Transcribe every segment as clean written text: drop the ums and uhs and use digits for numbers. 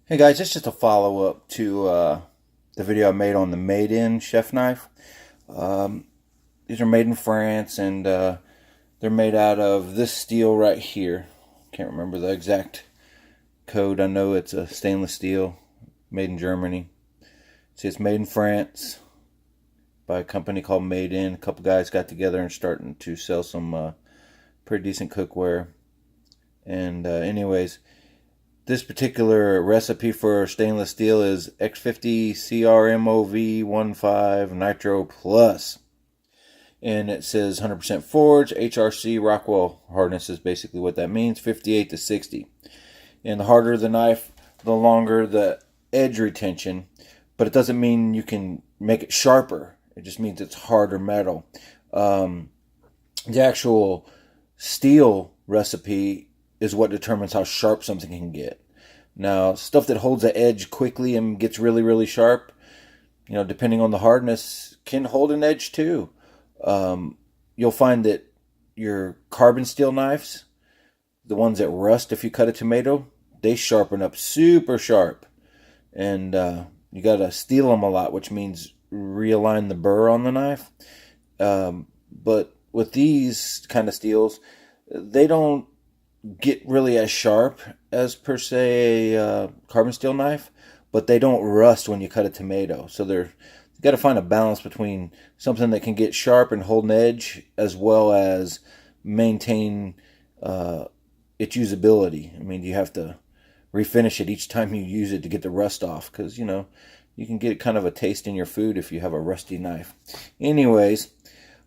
Hey guys, it's just a follow-up to the video I made on the Made in chef knife. Um, these are made in France, and they're made out of this steel right here. Can't remember the exact code. I know it's a stainless steel made in Germany. See, it's made in France by a company called Made in. A couple guys got together and starting to sell some pretty decent cookware. And anyways, this particular recipe for stainless steel is X50 CRMOV15 Nitro Plus. And it says 100% forged, HRC Rockwell hardness is basically what that means, 58 to 60. And the harder the knife, the longer the edge retention. But it doesn't mean you can make it sharper. It just means it's harder metal. The actual steel recipe is what determines how sharp something can get. Now, stuff that holds the edge quickly and gets really, really sharp, depending on the hardness, can hold an edge too. You'll find that your carbon steel knives, the ones that rust if you cut a tomato, they sharpen up super sharp. And you got to steel them a lot, which means realign the burr on the knife. But with these kind of steels, they don't get really as sharp as per se a carbon steel knife, but they don't rust when you cut a tomato. So you got to find a balance between something that can get sharp and hold an edge, as well as maintain its usability. I mean, you have to refinish it each time you use it to get the rust off, because you can get kind of a taste in your food if you have a rusty knife. Anyways,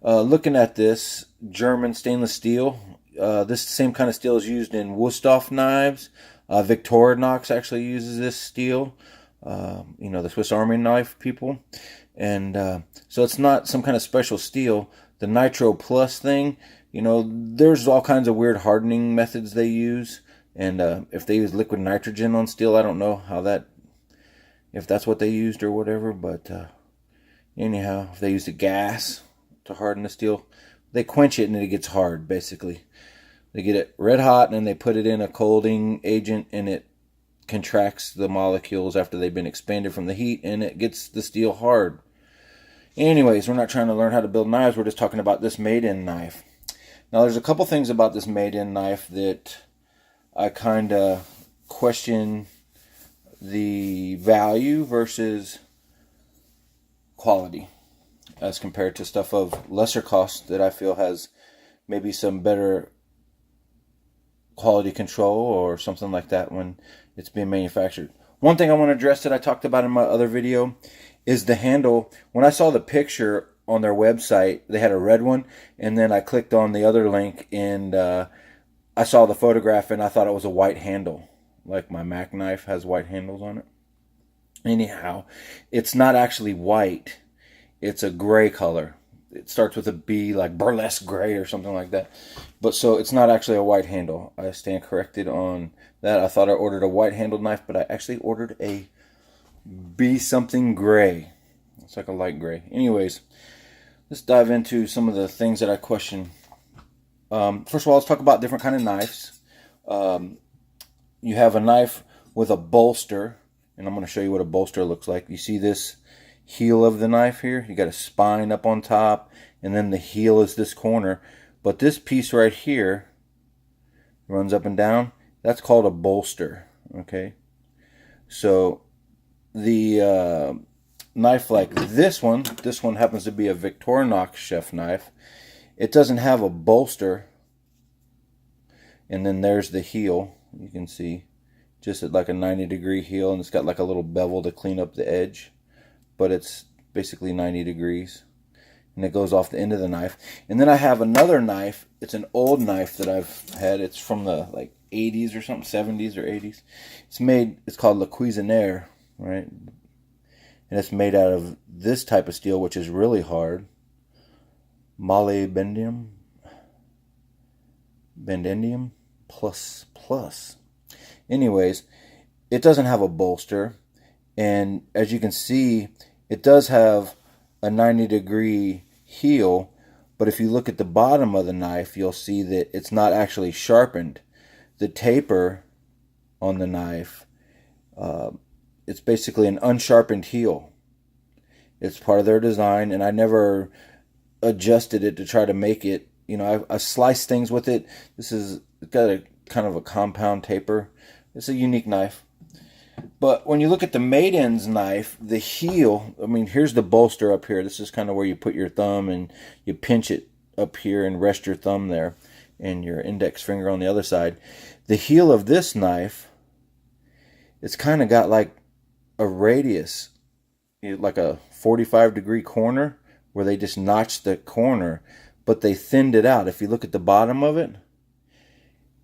looking at this German stainless steel. This same kind of steel is used in Wüsthof knives. Victorinox actually uses this steel. The Swiss Army knife people. And so it's not some kind of special steel. The Nitro Plus thing, there's all kinds of weird hardening methods they use. And if they use liquid nitrogen on steel, I don't know if that's what they used or whatever. But anyhow, if they use the gas to harden the steel, they quench it and it gets hard, basically. They get it red hot and then they put it in a colding agent and it contracts the molecules after they've been expanded from the heat and it gets the steel hard. Anyways, we're not trying to learn how to build knives. We're just talking about this made-in knife. Now, there's a couple things about this made-in knife that I kind of question the value versus quality as compared to stuff of lesser cost that I feel has maybe some better quality control or something like that when it's being manufactured. One thing I want to address that I talked about in my other video is the handle. When I saw the picture on their website, they had a red one, and then I clicked on the other link and I saw the photograph and I thought it was a white handle, like my Mac knife has white handles on it. Anyhow, it's not actually white. It's a gray color. It starts with a B, like burlesque gray or something like that. But so it's not actually a white handle. I stand corrected on that. I thought I ordered a white handled knife, but I actually ordered a B something gray. It's like a light gray. Anyways, let's dive into some of the things that I question. First of all, let's talk about different kind of knives. You have a knife with a bolster, and I'm going to show you what a bolster looks like. You see this heel of the knife here? You got a spine up on top, and then the heel is this corner. But this piece right here runs up and down. That's called a bolster. Okay, so the knife like this one happens to be a Victorinox chef knife. It doesn't have a bolster, and then there's the heel. You can see just at like a 90-degree heel, and it's got like a little bevel to clean up the edge, but it's basically 90 degrees, and it goes off the end of the knife. And then I have another knife. It's an old knife that I've had. It's from the like 80s or something, 70s or 80s. It's called Le Cuisinier, right? And it's made out of this type of steel, which is really hard. Molybdenum plus. Anyways, it doesn't have a bolster, and as you can see, it does have a 90-degree heel, but if you look at the bottom of the knife, you'll see that it's not actually sharpened. The taper on the knife It's basically an unsharpened heel. It's part of their design, and I never adjusted it to try to make it. I sliced things with it. It's got a kind of a compound taper. It's a unique knife. But when you look at the Maiden's knife, the heel, here's the bolster up here. This is kind of where you put your thumb and you pinch it up here and rest your thumb there and your index finger on the other side. The heel of this knife, it's kind of got like a radius, like a 45-degree corner where they just notched the corner, but they thinned it out. If you look at the bottom of it,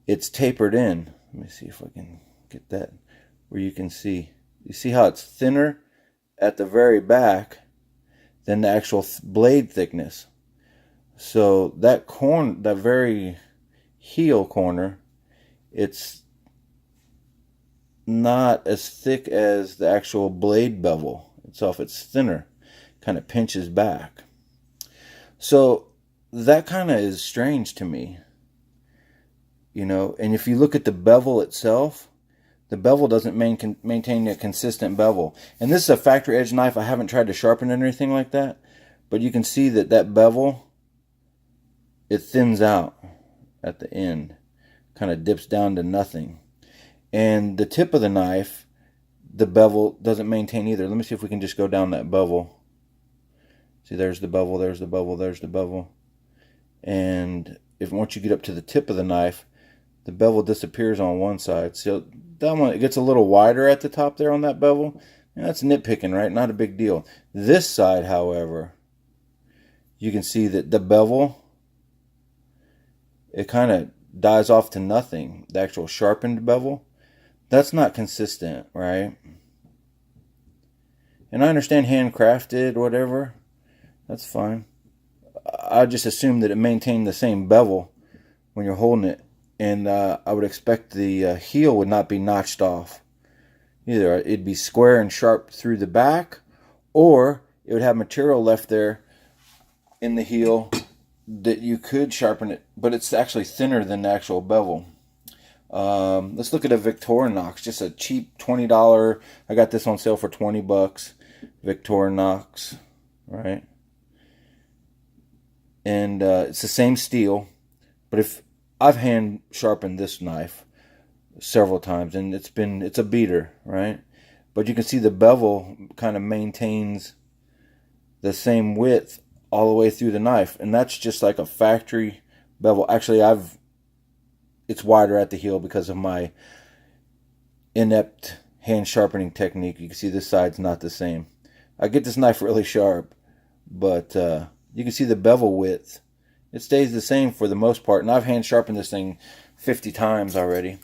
it's tapered in. Let me see if I can get that where you can see. You see how it's thinner at the very back than the actual blade thickness. So that very heel corner, it's not as thick as the actual blade bevel itself. It's thinner, kind of pinches back. So that kind of is strange to me, and if you look at the bevel itself, the bevel doesn't maintain a consistent bevel. And this is a factory edge knife. I haven't tried to sharpen it or anything like that, but you can see that bevel, it thins out at the end, kind of dips down to nothing. And the tip of the knife, the bevel doesn't maintain either. Let me see if we can just go down that bevel. See, there's the bevel, there's the bevel, there's the bevel. And once you get up to the tip of the knife, the bevel disappears on one side. So that one, it gets a little wider at the top there on that bevel. And that's nitpicking, right? Not a big deal. This side, however, you can see that the bevel, it kind of dies off to nothing. The actual sharpened bevel, that's not consistent, right? And I understand handcrafted, whatever. That's fine. I just assumed that it maintained the same bevel when you're holding it. And I would expect the heel would not be notched off. Either it'd be square and sharp through the back, or it would have material left there in the heel that you could sharpen it, but it's actually thinner than the actual bevel. Let's look at a Victorinox, just a cheap $20. I got this on sale for $20. Victorinox, right? And it's the same steel, but if I've hand sharpened this knife several times, and it's a beater, right? But you can see the bevel kind of maintains the same width all the way through the knife, and that's just like a factory bevel. Actually, it's wider at the heel because of my inept hand sharpening technique. You can see this side's not the same. I get this knife really sharp, but you can see the bevel width. It stays the same for the most part, and I've hand sharpened this thing 50 times already.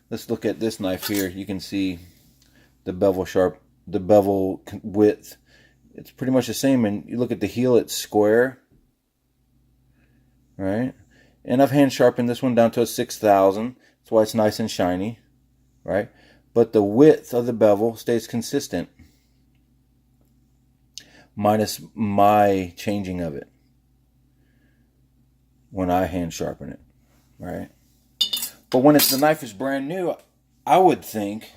Let's look at this knife here. You can see the bevel width. It's pretty much the same, and you look at the heel, it's square, right? And I've hand sharpened this one down to a 6,000. That's why it's nice and shiny, right? But the width of the bevel stays consistent, minus my changing of it when I hand sharpen it, right? But when the knife is brand new, I would think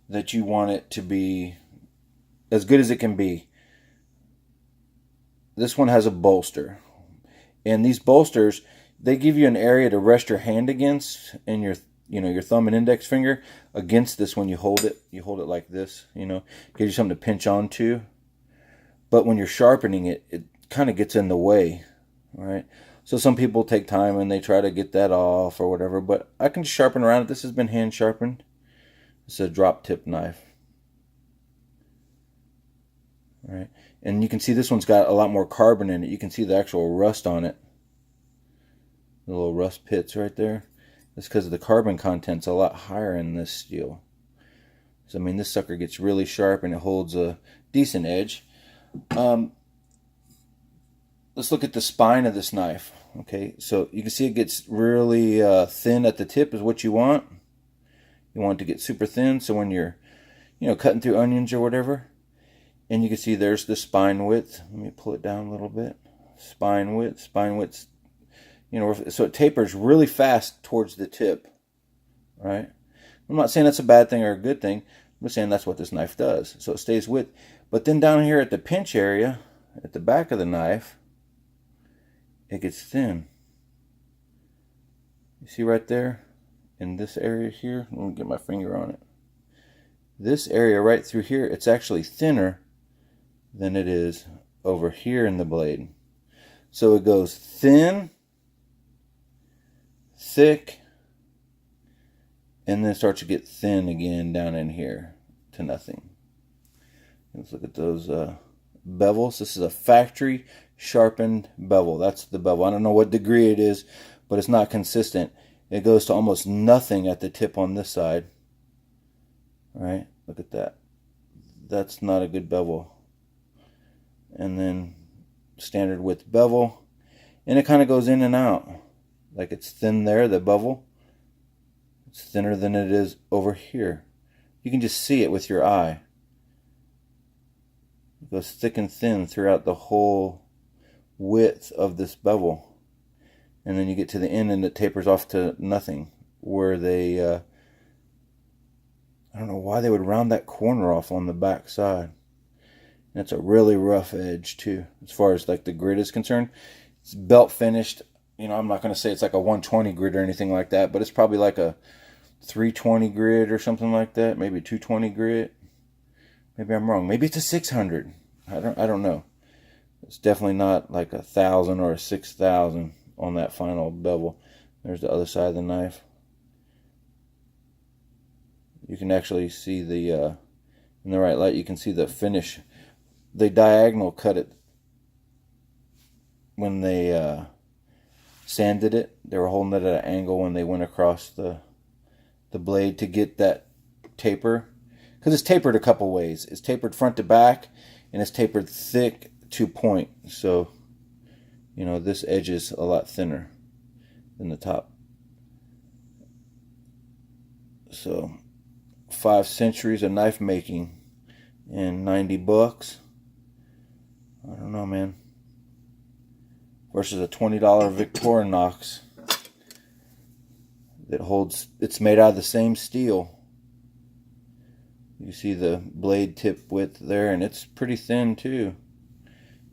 that you want it to be as good as it can be. This one has a bolster, and these bolsters, they give you an area to rest your hand against, and your thumb and index finger against this when you hold it. You hold it like this, gives you something to pinch onto. But when you're sharpening it, it kind of gets in the way, right? So some people take time and they try to get that off or whatever, but I can just sharpen around it. This has been hand sharpened. It's a drop tip knife, right? And you can see this one's got a lot more carbon in it. You can see the actual rust on it. The little rust pits right there. That's because the carbon content's a lot higher in this steel. So, this sucker gets really sharp and it holds a decent edge. Let's look at the spine of this knife. Okay, so you can see it gets really thin at the tip is what you want. You want it to get super thin, so when you're, cutting through onions or whatever, and you can see there's the spine width. Let me pull it down a little bit. Spine width, so it tapers really fast towards the tip, right? I'm not saying that's a bad thing or a good thing, I'm just saying that's what this knife does. So it stays with. But then down here at the pinch area, at the back of the knife, it gets thin. You see right there? In this area here, let me get my finger on it. This area right through here, it's actually thinner than it is over here in the blade. So it goes thin, thick, and then starts to get thin again down in here to nothing. Let's look at those bevels. This is a factory sharpened bevel. That's the bevel. I don't know what degree it is, but it's not consistent. It goes to almost nothing at the tip on this side. All right, look at that. That's not a good bevel. And then standard width bevel, and it kind of goes in and out. Like it's thin there, the bevel. It's thinner than it is over here. You can just see it with your eye. It goes thick and thin throughout the whole width of this bevel. And then you get to the end and it tapers off to nothing. Where they, I don't know why they would round that corner off on the back side. And it's a really rough edge too, as far as like the grit is concerned. It's belt finished. You know, I'm not going to say it's like a 120 grit or anything like that, but it's probably like a 320 grit or something like that. Maybe 220 grit. Maybe I'm wrong. Maybe it's a 600. I don't know. It's definitely not like 1,000 or a 6,000 on that final bevel. There's the other side of the knife. You can actually see the in the right light. You can see the finish. They diagonal cut it when they sanded it. They were holding it at an angle when they went across the blade to get that taper, because it's tapered a couple ways. It's tapered front to back, and it's tapered thick to point. So, you know, this edge is a lot thinner than the top. So, 5 centuries of knife making and $90. I don't know, man. Versus a $20 Victorinox that holds, it's made out of the same steel. You see the blade tip width there, and it's pretty thin too.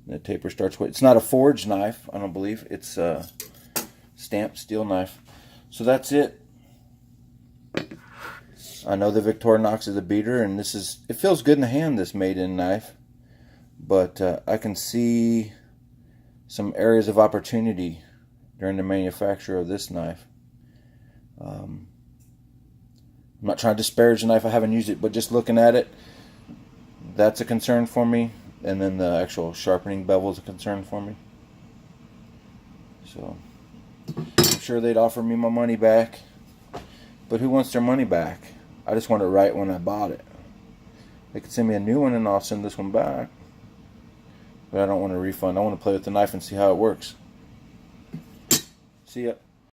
The taper starts with, it's not a forged knife, I don't believe. It's a stamped steel knife. So that's it. I know the Victorinox is a beater, and this is, it feels good in the hand, this made-in knife. But I can see some areas of opportunity during the manufacture of this knife. I'm not trying to disparage the knife, I haven't used it, but just looking at it, that's a concern for me. And then the actual sharpening bevel is a concern for me. So, I'm sure they'd offer me my money back. But who wants their money back? I just want it right when I bought it. They could send me a new one and I'll send this one back. But I don't want a refund. I want to play with the knife and see how it works. See ya.